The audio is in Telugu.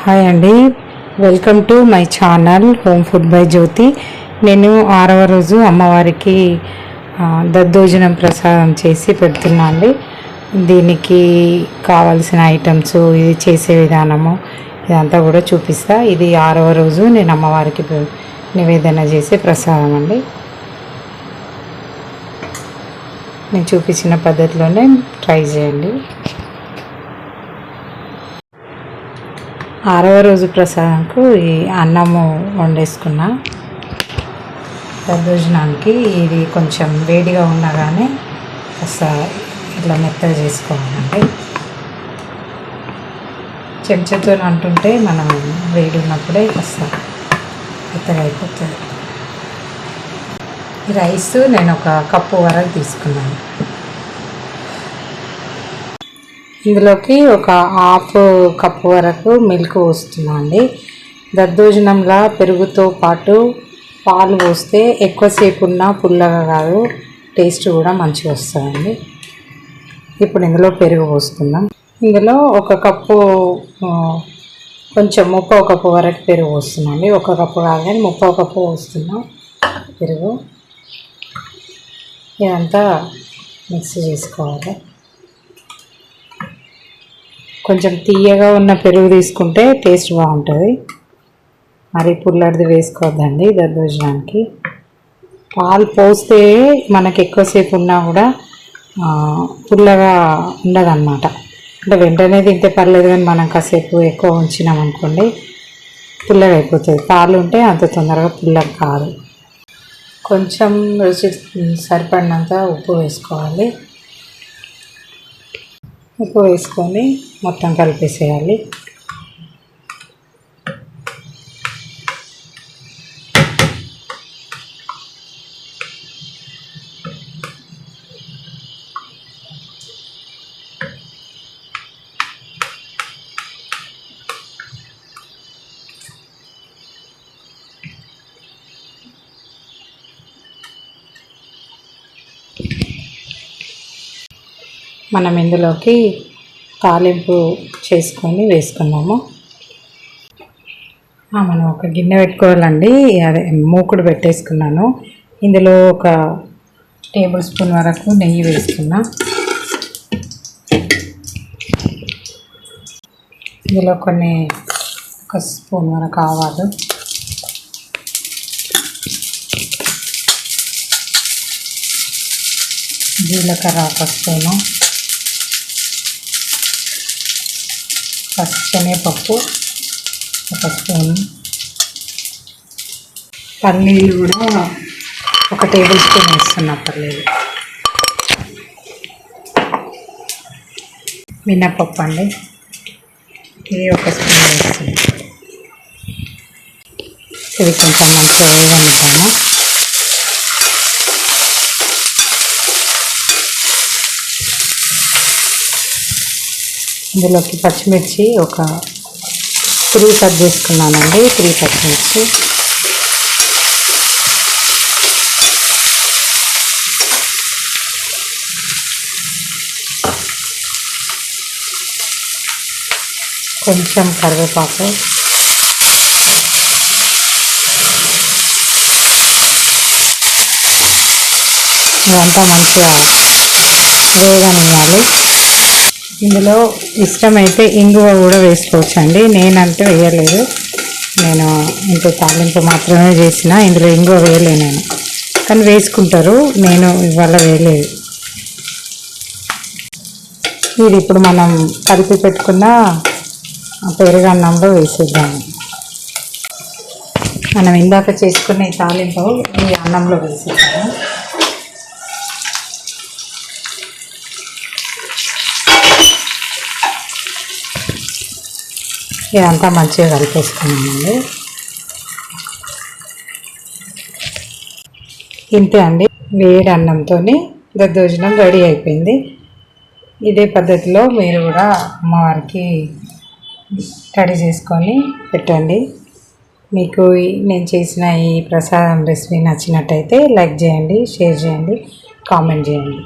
హాయ్ అండి, welcome to my channel home food by Jyothi. నేను 6వ రోజు అమ్మవారికి దద్దోజనం ప్రసాదం చేసి పెడుతున్నా అండి. దీనికి కావాల్సిన ఐటమ్స్, ఇది చేసే విధానము ఇదంతా కూడా చూపిస్తా. ఇది 6వ రోజు నేను అమ్మవారికి నివేదన చేసే ప్రసాదం అండి. నేను చూపించిన పద్ధతిలోనే ట్రై చేయండి. 6వ రోజు ప్రసాదంకు ఈ అన్నము వండేసుకున్నా. దద్దోజనానికి ఇది కొంచెం వేడిగా ఉండగానే కాస్త ఇట్లా మెత్తగా చేసుకోవాలండి. చెంచాతో అంటుంటే మనం వేడి ఉన్నప్పుడే కాస్త మెత్తగా అయిపోతుంది. ఈ రైస్ నేను 1 కప్పు వరకు తీసుకున్నాను. ఇందులోకి 1/2 కప్పు వరకు మిల్క్ పోస్తున్నా అండి. దద్దోజనంలా పెరుగుతో పాటు పాలు పోస్తే ఎక్కువసేపు ఉన్నా పుల్లగా కాదు, టేస్ట్ కూడా మంచిగా వస్తుందండి. ఇప్పుడు ఇందులో పెరుగు పోస్తున్నాం. ఇందులో 1 కప్పు కొంచెం 3/4 కప్పు వరకు పెరుగు పోస్తున్నాండి. 1 కప్పు కాదని 3/4 కప్పు పోస్తున్నాం పెరుగు. ఇదంతా మిక్స్ చేసుకోవాలి. కొంచెం తీయగా ఉన్న పెరుగు తీసుకుంటే టేస్ట్ బాగుంటుంది. మరి పుల్లడిది వేసుకోవద్దండి దద్దోజనానికి. పాలు పోస్తే మనకి ఎక్కువసేపు ఉన్నా కూడా పుల్లగా ఉండదన్నమాట. అంటే వెంటనే తింటే పర్లేదు, కానీ మనం కాసేపు ఎక్కువ ఉంచినాం అనుకోండి పుల్లగా అయిపోతుంది. పాలు ఉంటే అంత తొందరగా పుల్లగా కాదు. కొంచెం రుచి సరిపడినంత ఉప్పు వేసుకోవాలి. ఉప్పు వేసుకొని మొత్తం కలిపేసేయాలి. మనం ఇందులోకి తాలింపు చేసుకొని వేసుకున్నాము. మనం ఒక గిన్నె పెట్టుకోవాలండి. అదే మూకుడు పెట్టేసుకున్నాను. ఇందులో 1 టేబుల్ స్పూన్ వరకు నెయ్యి వేసుకున్నా. ఇందులో 1 స్పూన్ వరకు ఆవాలు, జీలకర్ర 1 స్పూను, శనగపప్పు 1 స్పూను, పల్లీలు కూడా 1 టేబుల్ స్పూన్ వేస్తున్నా. పల్లీలు, మినపప్పు అండి, ఇది 1 స్పూన్ వేస్తుంది. ఇది కొంచెం మంచిగా వేయనిద్దాము. ఇందులోకి పచ్చిమిర్చి 3 కట్ చేసుకున్నానండి. 3 పచ్చిమిర్చి, కొంచెం కరివేపాకు, ఇదంతా మంచిగా వేగనివ్వాలి. ఇందులో ఇష్టమైతే ఇంగువ కూడా వేసుకోవచ్చండి. నేనంటే వేయలేదు, నేను ఇంకో తాలింపు మాత్రమే చేసిన. ఇందులో ఇంగువ వేయలేదు నేను, కానీ వేసుకుంటారు. నేను ఇవాళ వేయలేదు. ఇది ఇప్పుడు మనం కలిపి పెట్టుకున్న పెరుగన్నంలో వేసేద్దాము. మనం ఇందాక చేసుకున్న ఈ తాలింపు ఈ అన్నంలో వేసేద్దాము. ఇదంతా మంచిగా కలిపేసుకున్నామండి. ఇంతే అండి, వేడి అన్నంతో దద్దోజనం రెడీ అయిపోయింది. ఇదే పద్ధతిలో మీరు కూడా అమ్మవారికి రెడీ చేసుకొని పెట్టండి. మీకు నేను చేసిన ఈ ప్రసాదం రెసిపీ నచ్చినట్టయితే లైక్ చేయండి, షేర్ చేయండి, కామెంట్ చేయండి.